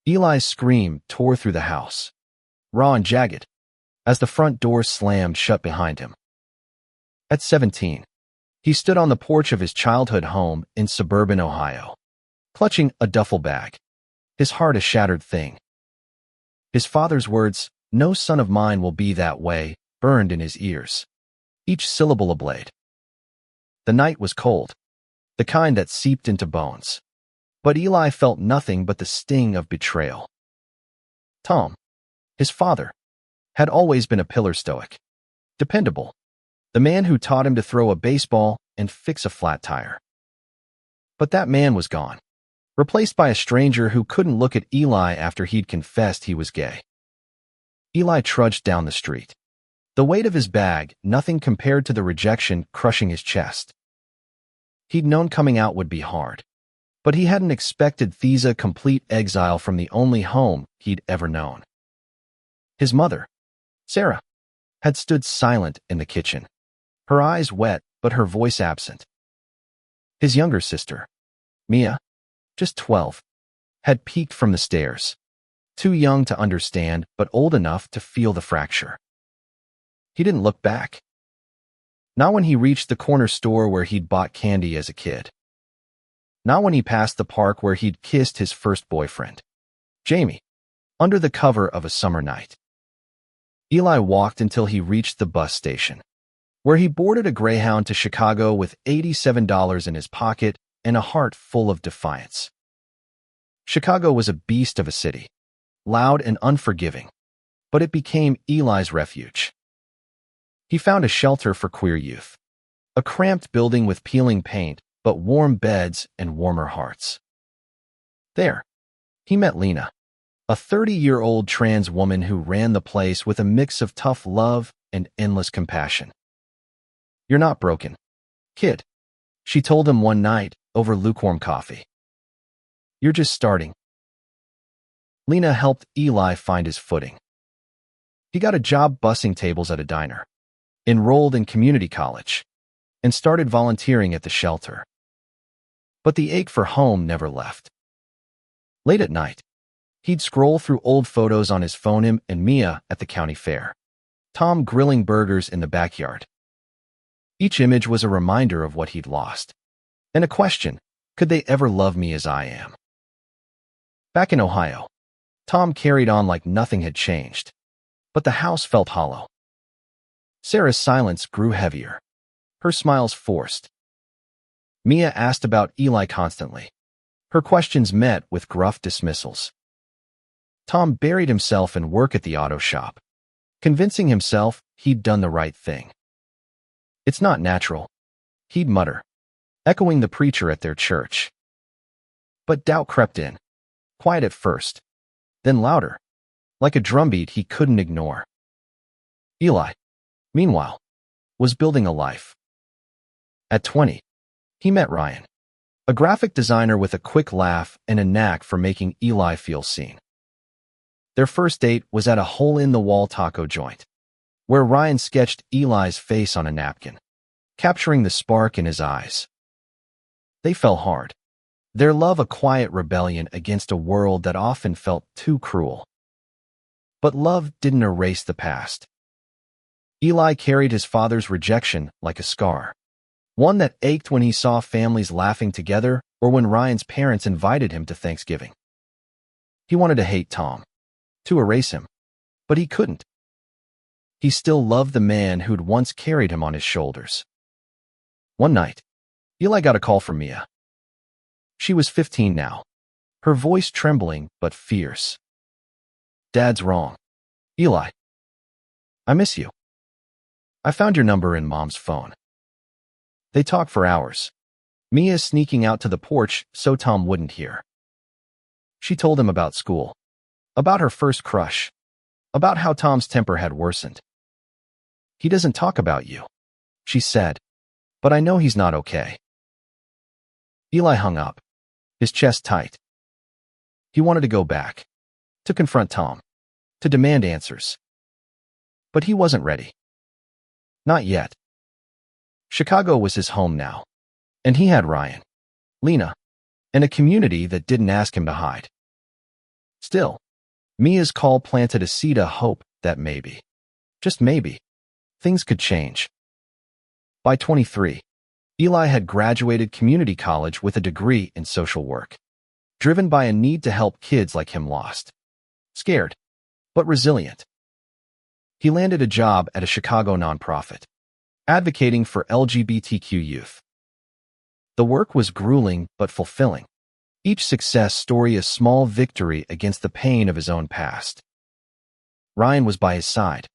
Eli's scream tore through the house, raw and jagged, as the front door slammed shut behind him. At 17, he stood on the porch of his childhood home in suburban Ohio, clutching a duffel bag, his heart a shattered thing. His father's words, "No son of mine will be that way," burned in his ears, each syllable a blade. The night was cold, the kind that seeped into bones. But Eli felt nothing but the sting of betrayal. Tom, his father, had always been a pillar stoic, dependable, the man who taught him to throw a baseball and fix a flat tire. But that man was gone, replaced by a stranger who couldn't look at Eli after he'd confessed he was gay. Eli trudged down the street, the weight of his bag nothing compared to the rejection crushing his chest. He'd known coming out would be hard, but he hadn't expected Thesa complete exile from the only home he'd ever known. His mother, Sarah, had stood silent in the kitchen, her eyes wet but her voice absent. His younger sister, Mia, just 12, had peeked from the stairs, too young to understand but old enough to feel the fracture. He didn't look back. Not when he reached the corner store where he'd bought candy as a kid. Not when he passed the park where he'd kissed his first boyfriend, Jamie, under the cover of a summer night. Eli walked until he reached the bus station, where he boarded a Greyhound to Chicago with $87 in his pocket and a heart full of defiance. Chicago was a beast of a city, loud and unforgiving, but it became Eli's refuge. He found a shelter for queer youth, a cramped building with peeling paint, but warm beds and warmer hearts. There, he met Lena, a 30-year-old trans woman who ran the place with a mix of tough love and endless compassion. "You're not broken, kid," she told him one night over lukewarm coffee. "You're just starting." Lena helped Eli find his footing. He got a job bussing tables at a diner, enrolled in community college, and started volunteering at the shelter. But the ache for home never left. Late at night, he'd scroll through old photos on his phone, him and Mia at the county fair, Tom grilling burgers in the backyard. Each image was a reminder of what he'd lost, and a question, could they ever love me as I am? Back in Ohio, Tom carried on like nothing had changed, but the house felt hollow. Sarah's silence grew heavier, her smiles forced. Mia asked about Eli constantly, her questions met with gruff dismissals. Tom buried himself in work at the auto shop, convincing himself he'd done the right thing. "It's not natural," he'd mutter, echoing the preacher at their church. But doubt crept in, quiet at first, then louder, like a drumbeat he couldn't ignore. Eli, meanwhile, was building a life. At 20, he met Ryan, a graphic designer with a quick laugh and a knack for making Eli feel seen. Their first date was at a hole-in-the-wall taco joint, where Ryan sketched Eli's face on a napkin, capturing the spark in his eyes. They fell hard, their love a quiet rebellion against a world that often felt too cruel. But love didn't erase the past. Eli carried his father's rejection like a scar, one that ached when he saw families laughing together or when Ryan's parents invited him to Thanksgiving. He wanted to hate Tom, to erase him, but he couldn't. He still loved the man who'd once carried him on his shoulders. One night, Eli got a call from Mia. She was 15 now, her voice trembling but fierce. "Dad's wrong. Eli, I miss you. I found your number in Mom's phone." They talked for hours, Mia sneaking out to the porch so Tom wouldn't hear. She told him about school, about her first crush, about how Tom's temper had worsened. "He doesn't talk about you," she said, "but I know he's not okay." Eli hung up, his chest tight. He wanted to go back, to confront Tom, to demand answers. But he wasn't ready. Not yet. Chicago was his home now, and he had Ryan, Lena, and a community that didn't ask him to hide. Still, Mia's call planted a seed of hope that maybe, just maybe, things could change. By 23, Eli had graduated community college with a degree in social work, driven by a need to help kids like him lost, scared, but resilient. He landed a job at a Chicago nonprofit, advocating for LGBTQ youth. The work was grueling but fulfilling, each success story a small victory against the pain of his own past. Ryan was by his side,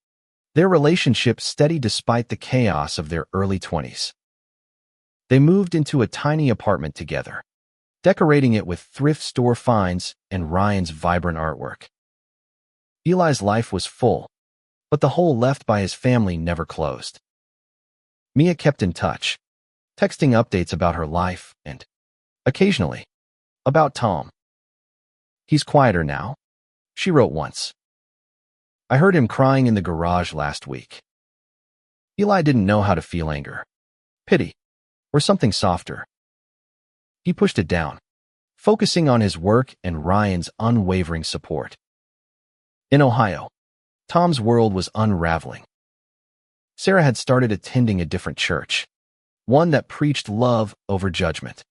their relationship steady despite the chaos of their early 20s. They moved into a tiny apartment together, decorating it with thrift store finds and Ryan's vibrant artwork. Eli's life was full, but the hole left by his family never closed. Mia kept in touch, texting updates about her life and, occasionally, about Tom. "He's quieter now," she wrote once. "I heard him crying in the garage last week." Eli didn't know how to feel anger, pity, or something softer. He pushed it down, focusing on his work and Ryan's unwavering support. In Ohio, Tom's world was unraveling. Sarah had started attending a different church, one that preached love over judgment,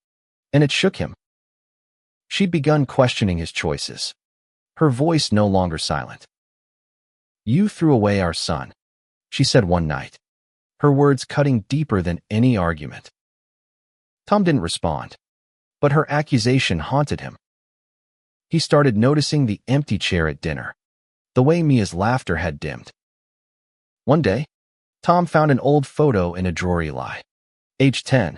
and it shook him. She'd begun questioning his choices, her voice no longer silent. "You threw away our son," she said one night, her words cutting deeper than any argument. Tom didn't respond, but her accusation haunted him. He started noticing the empty chair at dinner, the way Mia's laughter had dimmed. One day, Tom found an old photo in a drawer. Eli, age 10,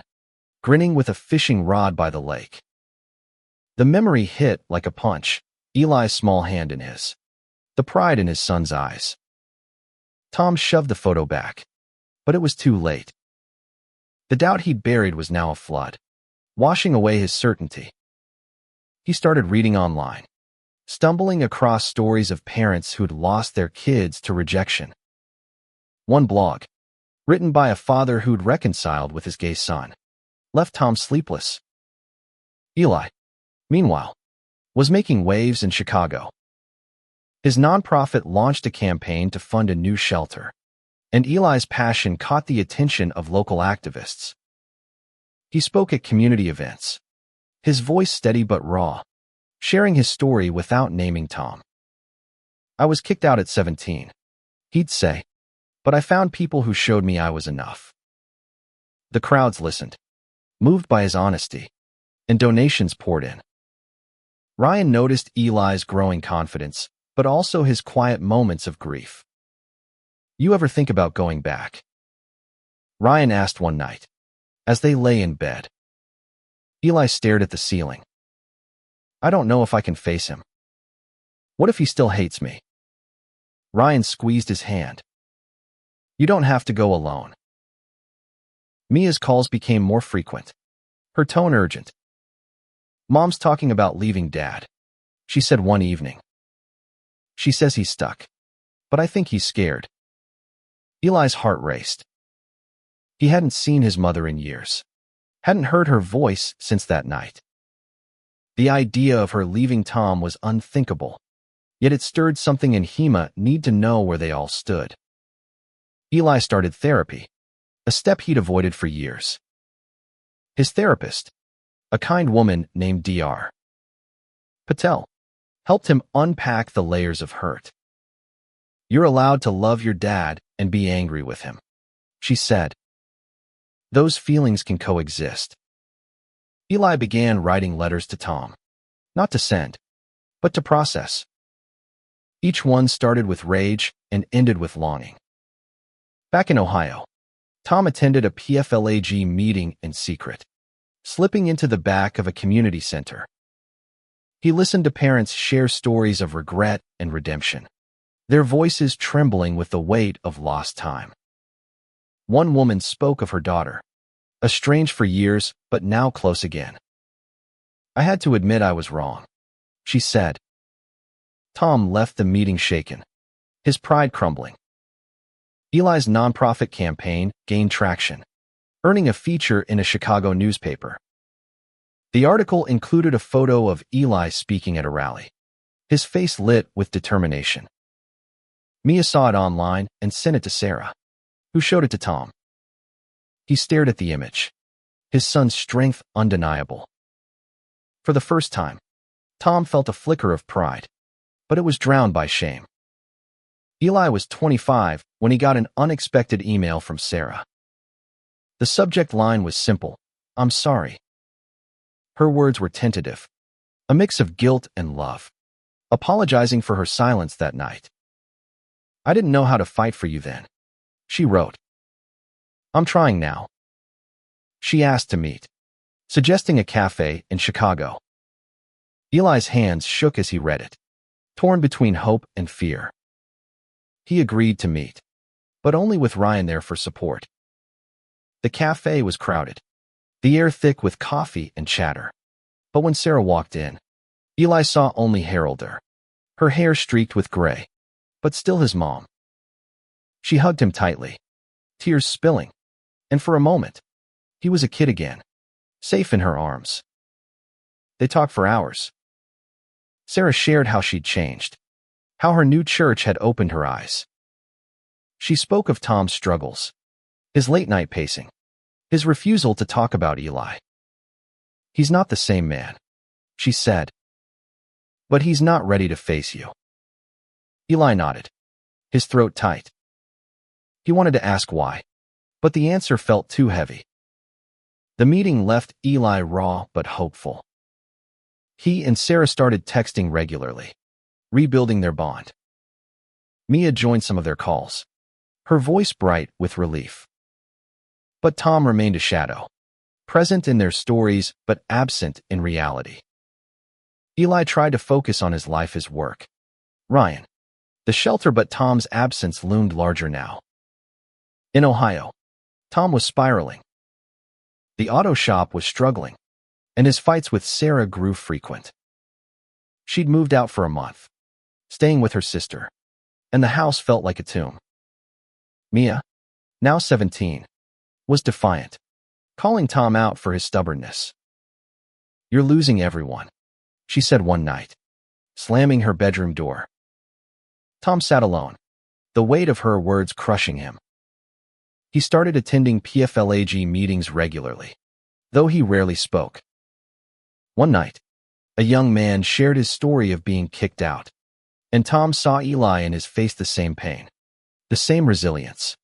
grinning with a fishing rod by the lake. The memory hit like a punch, Eli's small hand in his, the pride in his son's eyes. Tom shoved the photo back, but it was too late. The doubt he'd buried was now a flood, washing away his certainty. He started reading online, stumbling across stories of parents who'd lost their kids to rejection. One blog, written by a father who'd reconciled with his gay son, left Tom sleepless. Eli, meanwhile, was making waves in Chicago. His nonprofit launched a campaign to fund a new shelter, and Eli's passion caught the attention of local activists. He spoke at community events, his voice steady but raw, sharing his story without naming Tom. "I was kicked out at 17, he'd say, but I found people who showed me I was enough." The crowds listened, moved by his honesty, and donations poured in. Ryan noticed Eli's growing confidence, but also his quiet moments of grief. "You ever think about going back?" Ryan asked one night, as they lay in bed. Eli stared at the ceiling. "I don't know if I can face him. What if he still hates me?" Ryan squeezed his hand. "You don't have to go alone." Mia's calls became more frequent, her tone urgent. "Mom's talking about leaving Dad," she said one evening. "She says he's stuck, but I think he's scared." Eli's heart raced. He hadn't seen his mother in years, hadn't heard her voice since that night. The idea of her leaving Tom was unthinkable, yet it stirred something in Hema need to know where they all stood. Eli started therapy, a step he'd avoided for years. His therapist, a kind woman named Dr. Patel, helped him unpack the layers of hurt. "You're allowed to love your dad and be angry with him," she said. "Those feelings can coexist." Eli began writing letters to Tom, not to send, but to process. Each one started with rage and ended with longing. Back in Ohio, Tom attended a PFLAG meeting in secret, slipping into the back of a community center. He listened to parents share stories of regret and redemption, their voices trembling with the weight of lost time. One woman spoke of her daughter, estranged for years but now close again. "I had to admit I was wrong," she said. Tom left the meeting shaken, his pride crumbling. Eli's nonprofit campaign gained traction, earning a feature in a Chicago newspaper. The article included a photo of Eli speaking at a rally, his face lit with determination. Mia saw it online and sent it to Sarah, who showed it to Tom. He stared at the image, his son's strength undeniable. For the first time, Tom felt a flicker of pride, but it was drowned by shame. Eli was 25 when he got an unexpected email from Sarah. The subject line was simple: "I'm sorry." Her words were tentative, a mix of guilt and love, apologizing for her silence that night. "I didn't know how to fight for you then," she wrote. "I'm trying now." She asked to meet, suggesting a cafe in Chicago. Eli's hands shook as he read it, torn between hope and fear. He agreed to meet, but only with Ryan there for support. The cafe was crowded, the air thick with coffee and chatter. But when Sarah walked in, Eli saw only Harolder, her hair streaked with gray, but still his mom. She hugged him tightly, tears spilling, and for a moment, he was a kid again, safe in her arms. They talked for hours. Sarah shared how she'd changed, how her new church had opened her eyes. She spoke of Tom's struggles, his late-night pacing, his refusal to talk about Eli. "He's not the same man," she said. "But he's not ready to face you." Eli nodded, his throat tight. He wanted to ask why, but the answer felt too heavy. The meeting left Eli raw but hopeful. He and Sarah started texting regularly, rebuilding their bond. Mia joined some of their calls, her voice bright with relief. But Tom remained a shadow, present in their stories but absent in reality. Eli tried to focus on his life, his work, Ryan, the shelter, but Tom's absence loomed larger now. In Ohio, Tom was spiraling. The auto shop was struggling, and his fights with Sarah grew frequent. She'd moved out for a month, staying with her sister, and the house felt like a tomb. Mia, now 17, was defiant, calling Tom out for his stubbornness. "You're losing everyone," she said one night, slamming her bedroom door. Tom sat alone, the weight of her words crushing him. He started attending PFLAG meetings regularly, though he rarely spoke. One night, a young man shared his story of being kicked out, and Tom saw Eli in his face, the same pain, the same resilience.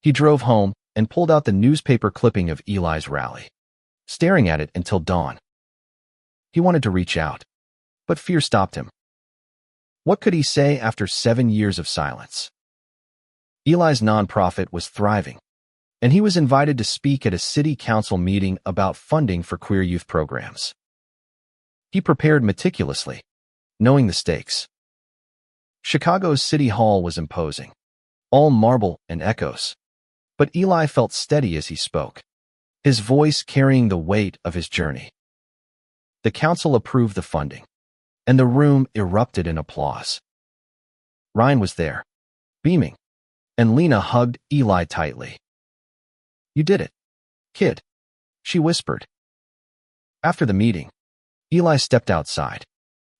He drove home and pulled out the newspaper clipping of Eli's rally, staring at it until dawn. He wanted to reach out, but fear stopped him. What could he say after 7 years of silence? Eli's nonprofit was thriving, and he was invited to speak at a city council meeting about funding for queer youth programs. He prepared meticulously, knowing the stakes. Chicago's City Hall was imposing, all marble and echoes. But Eli felt steady as he spoke, his voice carrying the weight of his journey. The council approved the funding, and the room erupted in applause. Ryan was there, beaming, and Lena hugged Eli tightly. "You did it, kid," she whispered. After the meeting, Eli stepped outside,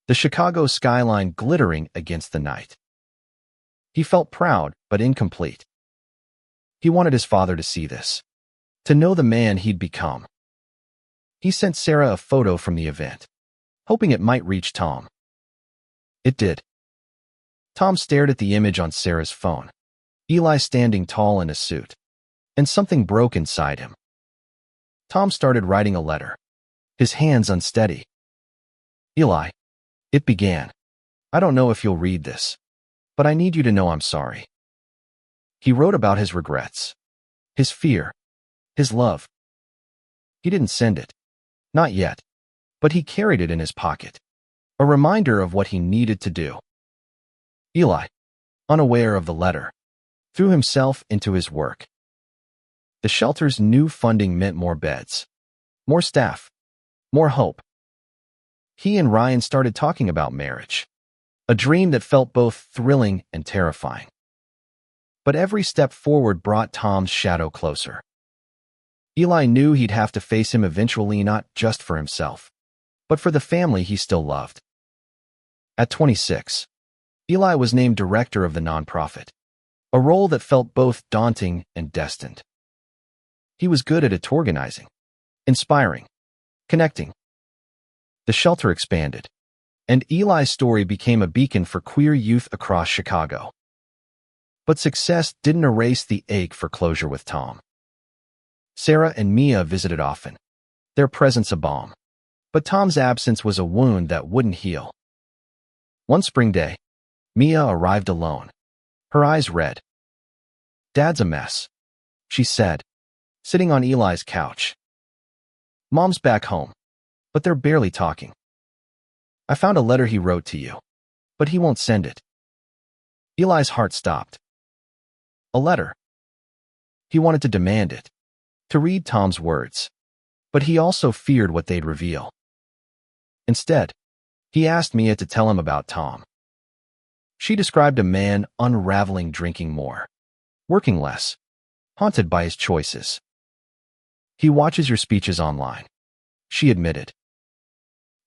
the Chicago skyline glittering against the night. He felt proud but incomplete. He wanted his father to see this, to know the man he'd become. He sent Sarah a photo from the event, hoping it might reach Tom. It did. Tom stared at the image on Sarah's phone, Eli standing tall in a suit, and something broke inside him. Tom started writing a letter, his hands unsteady. "Eli," it began, "I don't know if you'll read this, but I need you to know I'm sorry." He wrote about his regrets, his fear, his love. He didn't send it, not yet, but he carried it in his pocket, a reminder of what he needed to do. Eli, unaware of the letter, threw himself into his work. The shelter's new funding meant more beds, more staff, more hope. He and Ryan started talking about marriage, a dream that felt both thrilling and terrifying. But every step forward brought Tom's shadow closer. Eli knew he'd have to face him eventually, not just for himself, but for the family he still loved. At 26, Eli was named director of the nonprofit, a role that felt both daunting and destined. He was good at it, organizing, inspiring, connecting. The shelter expanded, and Eli's story became a beacon for queer youth across Chicago. But success didn't erase the ache for closure with Tom. Sarah and Mia visited often, their presence a balm. But Tom's absence was a wound that wouldn't heal. One spring day, Mia arrived alone, her eyes red. "Dad's a mess," she said, sitting on Eli's couch. "Mom's back home, but they're barely talking. I found a letter he wrote to you, but he won't send it." Eli's heart stopped. A letter. He wanted to demand it, to read Tom's words, but he also feared what they'd reveal. Instead, he asked Mia to tell him about Tom. She described a man unraveling, drinking more, working less, haunted by his choices. "He watches your speeches online," she admitted.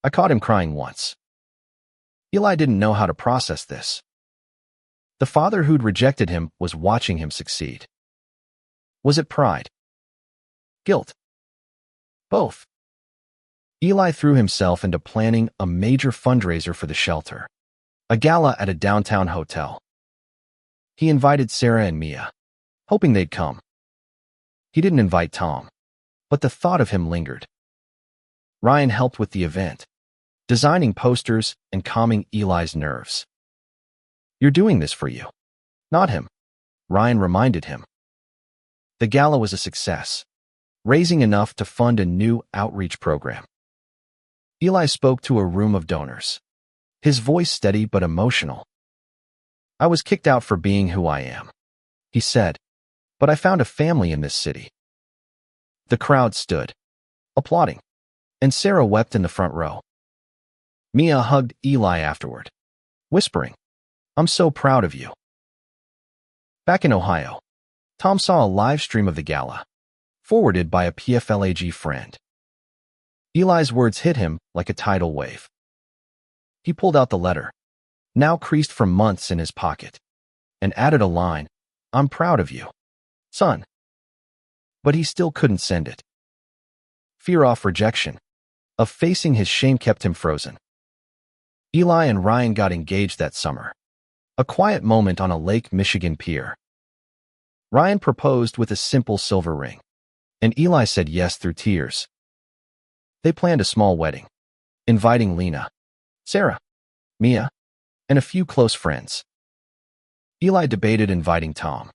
"I caught him crying once." Eli didn't know how to process this. The father who'd rejected him was watching him succeed. Was it pride? Guilt? Both. Eli threw himself into planning a major fundraiser for the shelter, a gala at a downtown hotel. He invited Sarah and Mia, hoping they'd come. He didn't invite Tom, but the thought of him lingered. Ryan helped with the event, designing posters and calming Eli's nerves. "You're doing this for you, not him," Ryan reminded him. The gala was a success, raising enough to fund a new outreach program. Eli spoke to a room of donors, his voice steady but emotional. "I was kicked out for being who I am," he said, "but I found a family in this city." The crowd stood, applauding, and Sarah wept in the front row. Mia hugged Eli afterward, whispering, "I'm so proud of you." Back in Ohio, Tom saw a live stream of the gala, forwarded by a PFLAG friend. Eli's words hit him like a tidal wave. He pulled out the letter, now creased for months, in his pocket, and added a line, "I'm proud of you, son." But he still couldn't send it. Fear of rejection, of facing his shame, kept him frozen. Eli and Ryan got engaged that summer, a quiet moment on a Lake Michigan pier. Ryan proposed with a simple silver ring, and Eli said yes through tears. They planned a small wedding, inviting Lena, Sarah, Mia, and a few close friends. Eli debated inviting Tom,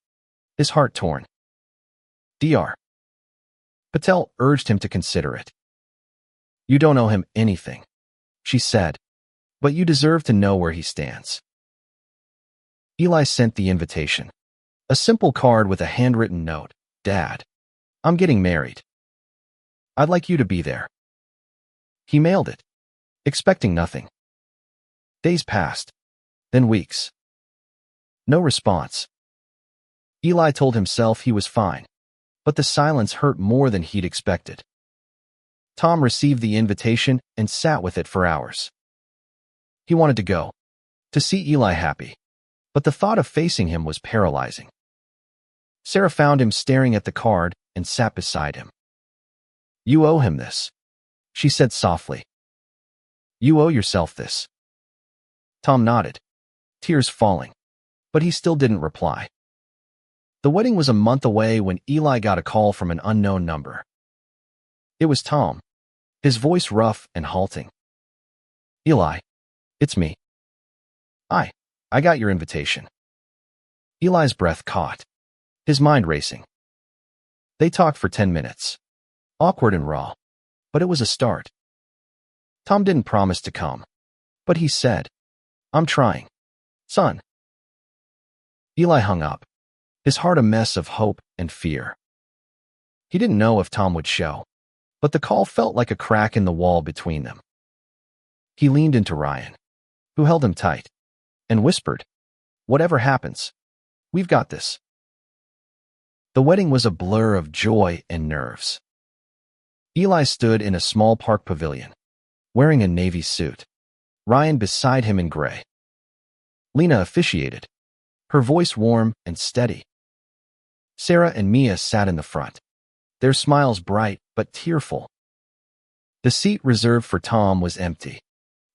his heart torn. Dr. Patel urged him to consider it. "You don't owe him anything," she said, "but you deserve to know where he stands." Eli sent the invitation, a simple card with a handwritten note. "Dad, I'm getting married. I'd like you to be there." He mailed it, expecting nothing. Days passed, then weeks. No response. Eli told himself he was fine, but the silence hurt more than he'd expected. Tom received the invitation and sat with it for hours. He wanted to go, to see Eli happy, but the thought of facing him was paralyzing. Sarah found him staring at the card and sat beside him. "You owe him this," she said softly. "You owe yourself this." Tom nodded, tears falling, but he still didn't reply. The wedding was a month away when Eli got a call from an unknown number. It was Tom, his voice rough and halting. "Eli, it's me. I got your invitation." Eli's breath caught, his mind racing. They talked for 10 minutes, awkward and raw, but it was a start. Tom didn't promise to come, but he said, "I'm trying, son." Eli hung up, his heart a mess of hope and fear. He didn't know if Tom would show, but the call felt like a crack in the wall between them. He leaned into Ryan, who held him tight, and whispered, "Whatever happens, we've got this." The wedding was a blur of joy and nerves. Eli stood in a small park pavilion, wearing a navy suit, Ryan beside him in gray. Lena officiated, her voice warm and steady. Sarah and Mia sat in the front, their smiles bright but tearful. The seat reserved for Tom was empty,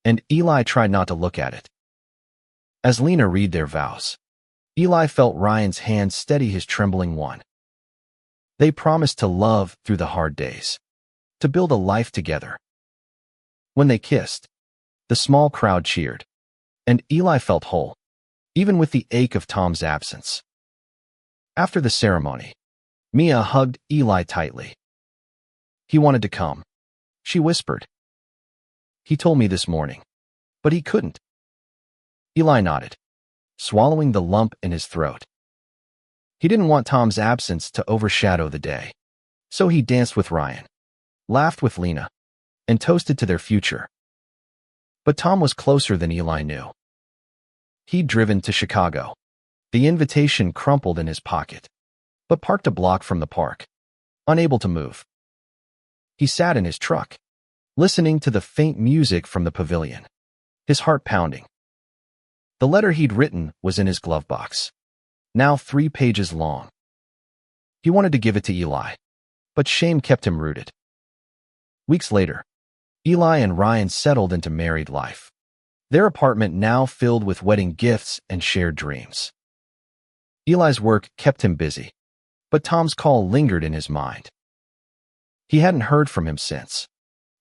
and Eli tried not to look at it. As Lena read their vows, Eli felt Ryan's hand steady his trembling one. They promised to love through the hard days, to build a life together. When they kissed, the small crowd cheered, and Eli felt whole, even with the ache of Tom's absence. After the ceremony, Mia hugged Eli tightly. "He wanted to come," she whispered. "He told me this morning, but he couldn't." Eli nodded, swallowing the lump in his throat. He didn't want Tom's absence to overshadow the day, so he danced with Ryan, laughed with Lena, and toasted to their future. But Tom was closer than Eli knew. He'd driven to Chicago, the invitation crumpled in his pocket, but parked a block from the park, unable to move. He sat in his truck, listening to the faint music from the pavilion, his heart pounding. The letter he'd written was in his glove box, now 3 pages long. He wanted to give it to Eli, but shame kept him rooted. Weeks later, Eli and Ryan settled into married life, their apartment now filled with wedding gifts and shared dreams. Eli's work kept him busy, but Tom's call lingered in his mind. He hadn't heard from him since,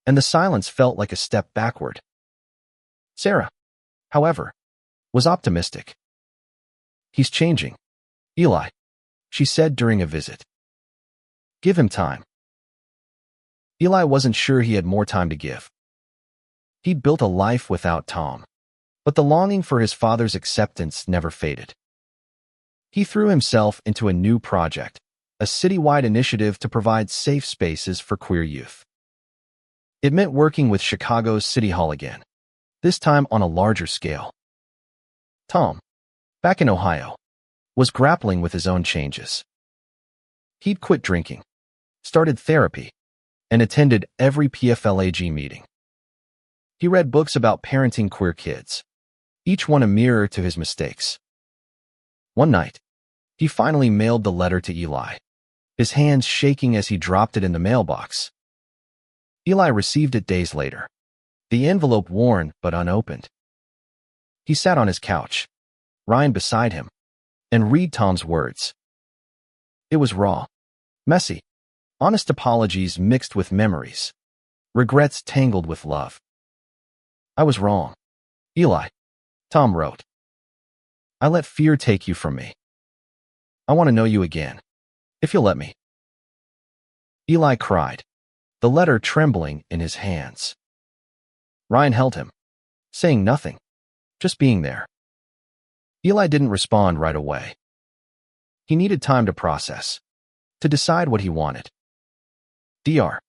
and the silence felt like a step backward. Sarah, however, was optimistic. "He's changing, Eli," she said during a visit. "Give him time." Eli wasn't sure he had more time to give. He'd built a life without Tom, but the longing for his father's acceptance never faded. He threw himself into a new project, a citywide initiative to provide safe spaces for queer youth. It meant working with Chicago's City Hall again, this time on a larger scale. Tom, back in Ohio, was grappling with his own changes. He'd quit drinking, started therapy, and attended every PFLAG meeting. He read books about parenting queer kids, each one a mirror to his mistakes. One night, he finally mailed the letter to Eli, his hands shaking as he dropped it in the mailbox. Eli received it days later, the envelope worn but unopened. He sat on his couch, Ryan beside him, and read Tom's words. It was raw, messy, honest apologies mixed with memories, regrets tangled with love. "I was wrong, Eli," Tom wrote. "I let fear take you from me. I want to know you again, if you'll let me." Eli cried, the letter trembling in his hands. Ryan held him, saying nothing, just being there. Eli didn't respond right away. He needed time to process, to decide what he wanted. Dr.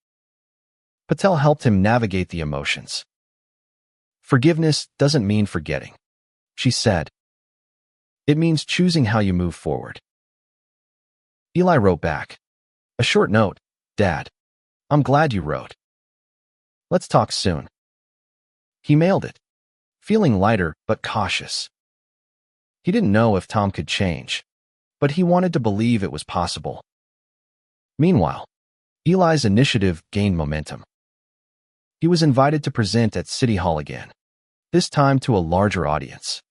Patel helped him navigate the emotions. "Forgiveness doesn't mean forgetting," she said. "It means choosing how you move forward." Eli wrote back, "A short note, Dad. I'm glad you wrote. Let's talk soon." He mailed it, feeling lighter but cautious. He didn't know if Tom could change, but he wanted to believe it was possible. Meanwhile, Eli's initiative gained momentum. He was invited to present at City Hall again, this time to a larger audience,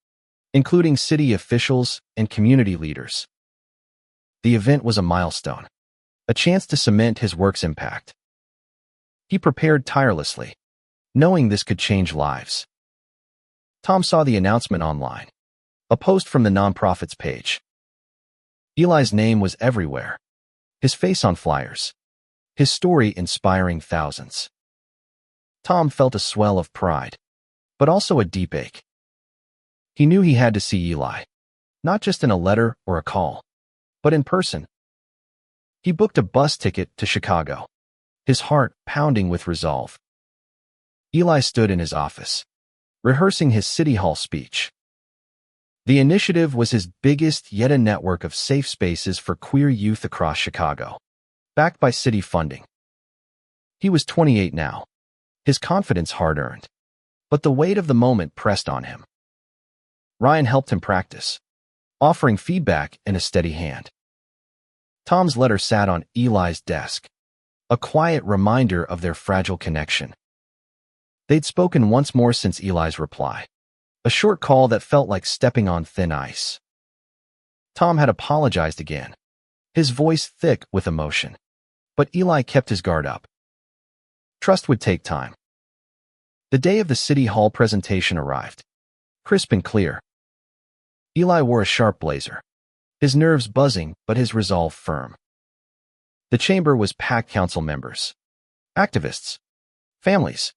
including city officials and community leaders. The event was a milestone, a chance to cement his work's impact. He prepared tirelessly, knowing this could change lives. Tom saw the announcement online, a post from the nonprofit's page. Eli's name was everywhere, his face on flyers, his story inspiring thousands. Tom felt a swell of pride, but also a deep ache. He knew he had to see Eli, not just in a letter or a call, but in person. He booked a bus ticket to Chicago, his heart pounding with resolve. Eli stood in his office, rehearsing his City Hall speech. The initiative was his biggest yet a network of safe spaces for queer youth across Chicago, backed by city funding. He was 28 now, his confidence hard-earned, but the weight of the moment pressed on him. Ryan helped him practice, offering feedback and a steady hand. Tom's letter sat on Eli's desk, a quiet reminder of their fragile connection. They'd spoken once more since Eli's reply, a short call that felt like stepping on thin ice. Tom had apologized again, his voice thick with emotion, but Eli kept his guard up. Trust would take time. The day of the City Hall presentation arrived, crisp and clear. Eli wore a sharp blazer, his nerves buzzing but his resolve firm. The chamber was packed: council members, activists, families,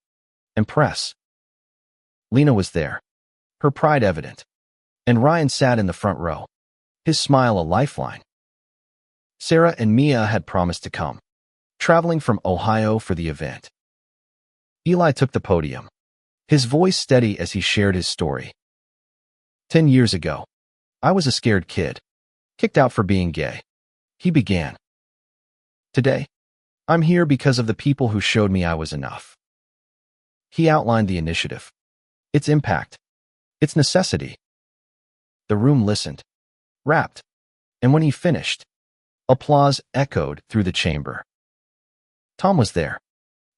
and press. Lena was there, her pride evident, and Ryan sat in the front row, his smile a lifeline. Sarah and Mia had promised to come, traveling from Ohio for the event. Eli took the podium, his voice steady as he shared his story. 10 years ago, I was a scared kid, kicked out for being gay. He began. Today, I'm here because of the people who showed me I was enough. He outlined the initiative, its impact, its necessity. The room listened, rapt, and when he finished, applause echoed through the chamber. Tom was there,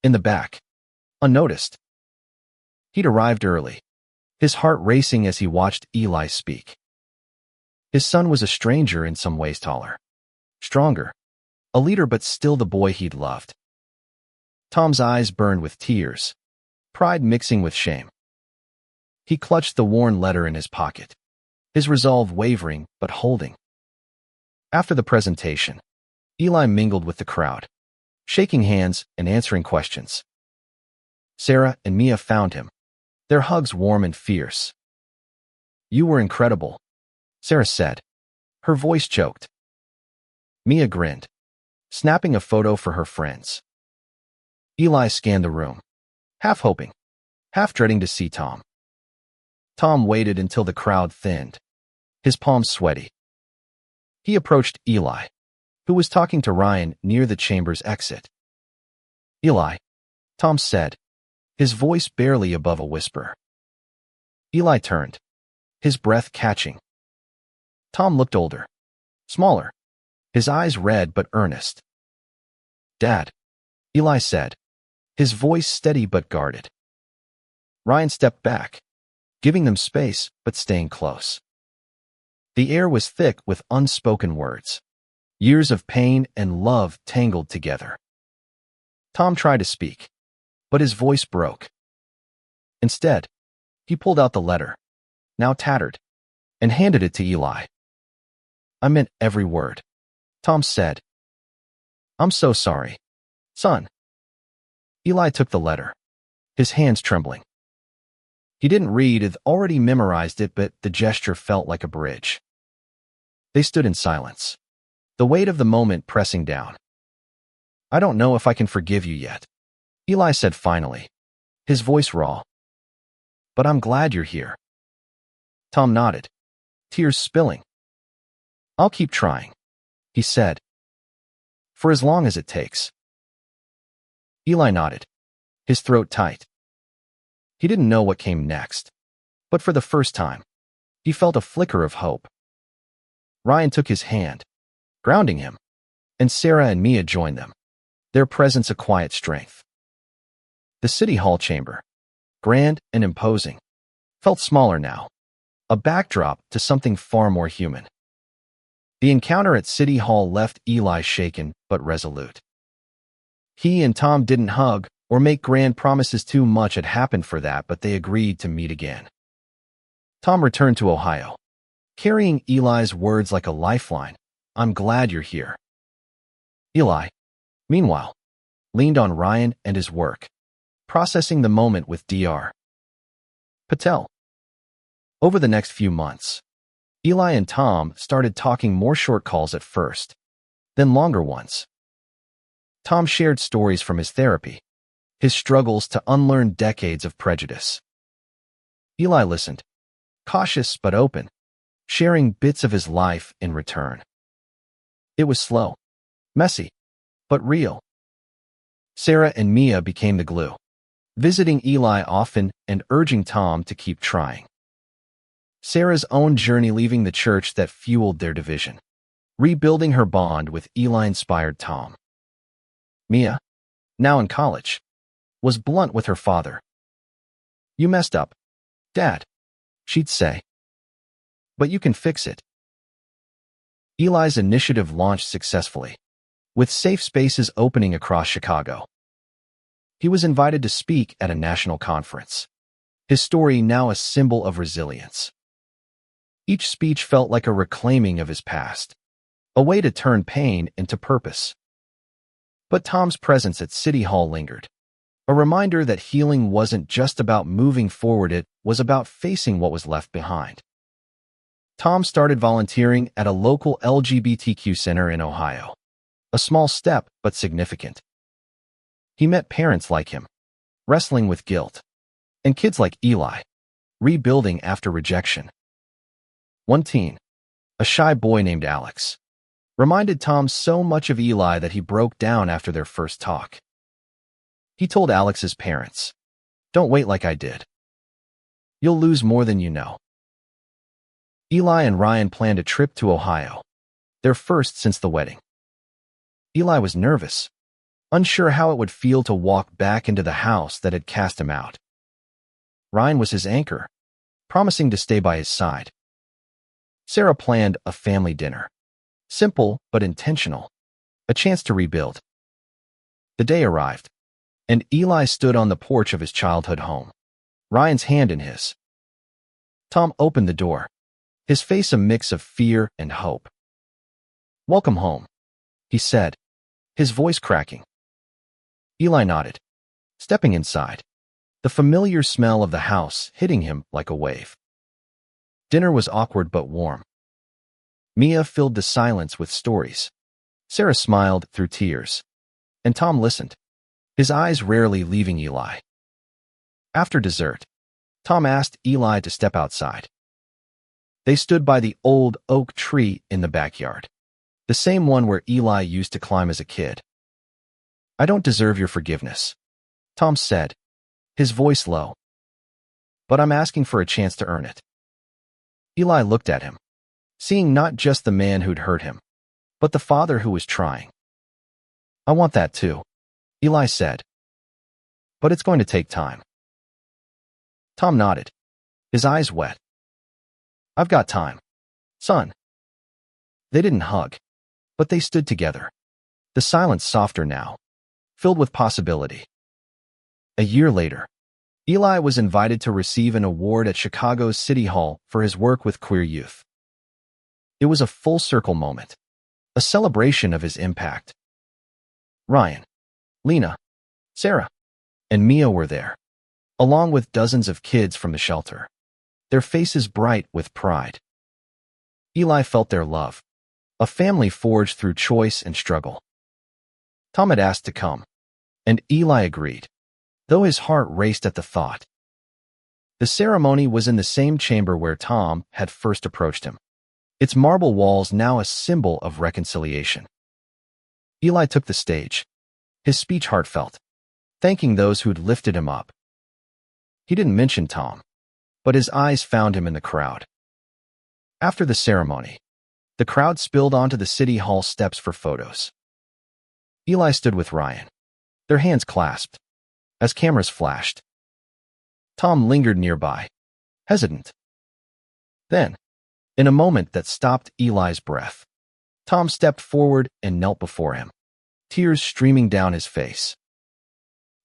in the back, unnoticed. He'd arrived early, his heart racing as he watched Eli speak. His son was a stranger, in some ways taller, stronger, a leader, but still the boy he'd loved. Tom's eyes burned with tears, pride mixing with shame. He clutched the worn letter in his pocket, his resolve wavering but holding. After the presentation, Eli mingled with the crowd, shaking hands and answering questions. Sarah and Mia found him, their hugs warm and fierce. "You were incredible," Sarah said, her voice choked. Mia grinned, snapping a photo for her friends. Eli scanned the room, half hoping, half dreading to see Tom. Tom waited until the crowd thinned, his palms sweaty. He approached Eli, who was talking to Ryan near the chamber's exit. "Eli," Tom said, his voice barely above a whisper. Eli turned, his breath catching. Tom looked older, smaller, his eyes red but earnest. "Dad," Eli said, his voice steady but guarded. Ryan stepped back, giving them space but staying close. The air was thick with unspoken words, years of pain and love tangled together. Tom tried to speak, but his voice broke. Instead, he pulled out the letter, now tattered, and handed it to Eli. "I meant every word," Tom said. "I'm so sorry, son." Eli took the letter, his hands trembling. He didn't read, he'd already memorized it, but the gesture felt like a bridge. They stood in silence, the weight of the moment pressing down. "I don't know if I can forgive you yet," Eli said finally, his voice raw. "But I'm glad you're here." Tom nodded, tears spilling. "I'll keep trying," he said, "for as long as it takes." Eli nodded, his throat tight. He didn't know what came next, but for the first time, he felt a flicker of hope. Ryan took his hand, grounding him, and Sarah and Mia joined them, their presence a quiet strength. The City Hall chamber, grand and imposing, felt smaller now, a backdrop to something far more human. The encounter at City Hall left Eli shaken but resolute. He and Tom didn't hug or make grand promises. Too much had happened for that, but they agreed to meet again. Tom returned to Ohio, carrying Eli's words like a lifeline. "I'm glad you're here." Eli, meanwhile, leaned on Ryan and his work, processing the moment with Dr. Patel. Over the next few months, Eli and Tom started talking more short calls at first, then longer ones. Tom shared stories from his therapy, his struggles to unlearn decades of prejudice. Eli listened, cautious but open, sharing bits of his life in return. It was slow, messy, but real. Sarah and Mia became the glue, visiting Eli often and urging Tom to keep trying. Sarah's own journey leaving the church that fueled their division. Rebuilding her bond with Eli inspired Tom. Mia, now in college, was blunt with her father. "You messed up, Dad," she'd say. "But you can fix it." Eli's initiative launched successfully, with safe spaces opening across Chicago. He was invited to speak at a national conference, his story now a symbol of resilience. Each speech felt like a reclaiming of his past, a way to turn pain into purpose. But Tom's presence at City Hall lingered, a reminder that healing wasn't just about moving forward, it was about facing what was left behind. Tom started volunteering at a local LGBTQ center in Ohio, a small step but significant. He met parents like him, wrestling with guilt, and kids like Eli, rebuilding after rejection. One teen, a shy boy named Alex, reminded Tom so much of Eli that he broke down after their first talk. He told Alex's parents, "Don't wait like I did. You'll lose more than you know." Eli and Ryan planned a trip to Ohio, their first since the wedding. Eli was nervous, unsure how it would feel to walk back into the house that had cast him out. Ryan was his anchor, promising to stay by his side. Sarah planned a family dinner, simple but intentional, a chance to rebuild. The day arrived, and Eli stood on the porch of his childhood home, Ryan's hand in his. Tom opened the door, his face a mix of fear and hope. "Welcome home," he said, his voice cracking. Eli nodded, stepping inside, the familiar smell of the house hitting him like a wave. Dinner was awkward but warm. Mia filled the silence with stories. Sarah smiled through tears, and Tom listened, his eyes rarely leaving Eli. After dessert, Tom asked Eli to step outside. They stood by the old oak tree in the backyard, the same one where Eli used to climb as a kid. "I don't deserve your forgiveness," Tom said, his voice low, "but I'm asking for a chance to earn it." Eli looked at him, seeing not just the man who'd hurt him, but the father who was trying. "I want that too," Eli said, "but it's going to take time." Tom nodded, his eyes wet. "I've got time, son." They didn't hug, but they stood together, the silence softer now, filled with possibility. A year later, Eli was invited to receive an award at Chicago's City Hall for his work with queer youth. It was a full-circle moment, a celebration of his impact. Ryan, Lena, Sarah, and Mia were there, along with dozens of kids from the shelter, their faces bright with pride. Eli felt their love, a family forged through choice and struggle. Tom had asked to come, and Eli agreed, though his heart raced at the thought. The ceremony was in the same chamber where Tom had first approached him, its marble walls now a symbol of reconciliation. Eli took the stage, his speech heartfelt, thanking those who'd lifted him up. He didn't mention Tom, but his eyes found him in the crowd. After the ceremony, the crowd spilled onto the City Hall steps for photos. Eli stood with Ryan, their hands clasped, as cameras flashed. Tom lingered nearby, hesitant. Then, in a moment that stopped Eli's breath, Tom stepped forward and knelt before him, tears streaming down his face.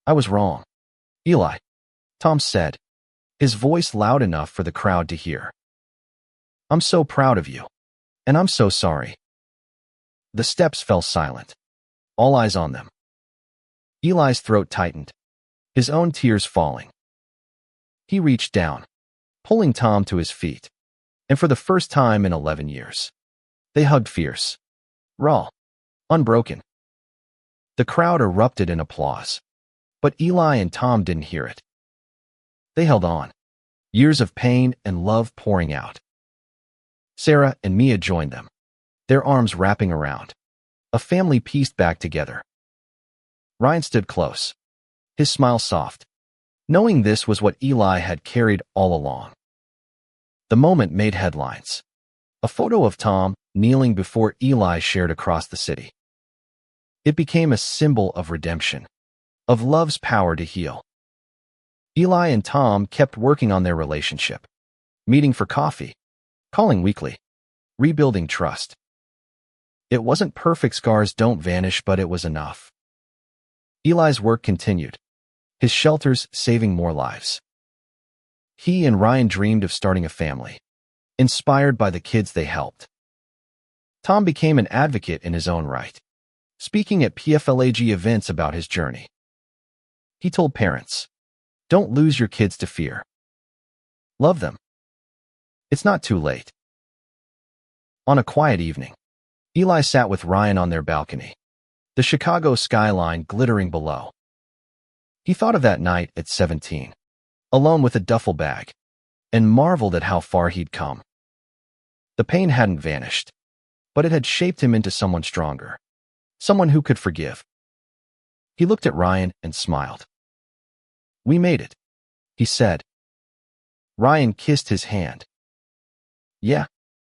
"I was wrong, Eli," Tom said, his voice loud enough for the crowd to hear. "I'm so proud of you, and I'm so sorry." The steps fell silent, all eyes on them. Eli's throat tightened, his own tears falling. He reached down, pulling Tom to his feet, and for the first time in 11 years, they hugged fierce, raw, unbroken. The crowd erupted in applause, but Eli and Tom didn't hear it. They held on, years of pain and love pouring out. Sarah and Mia joined them, their arms wrapping around, a family pieced back together. Ryan stood close, his smile soft, knowing this was what Eli had carried all along. The moment made headlines. A photo of Tom kneeling before Eli shared across the city. It became a symbol of redemption, of love's power to heal. Eli and Tom kept working on their relationship, meeting for coffee, calling weekly, rebuilding trust. It wasn't perfect, scars don't vanish, but it was enough. Eli's work continued, his shelters saving more lives. He and Ryan dreamed of starting a family, inspired by the kids they helped. Tom became an advocate in his own right, speaking at PFLAG events about his journey. He told parents, "Don't lose your kids to fear. Love them. It's not too late." On a quiet evening, Eli sat with Ryan on their balcony, the Chicago skyline glittering below. He thought of that night at 17, alone with a duffel bag, and marveled at how far he'd come. The pain hadn't vanished, but it had shaped him into someone stronger, someone who could forgive. He looked at Ryan and smiled. "We made it," he said. Ryan kissed his hand. "Yeah,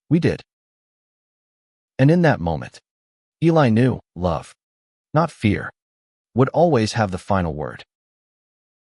we did." And in that moment, Eli knew love, not fear, would always have the final word.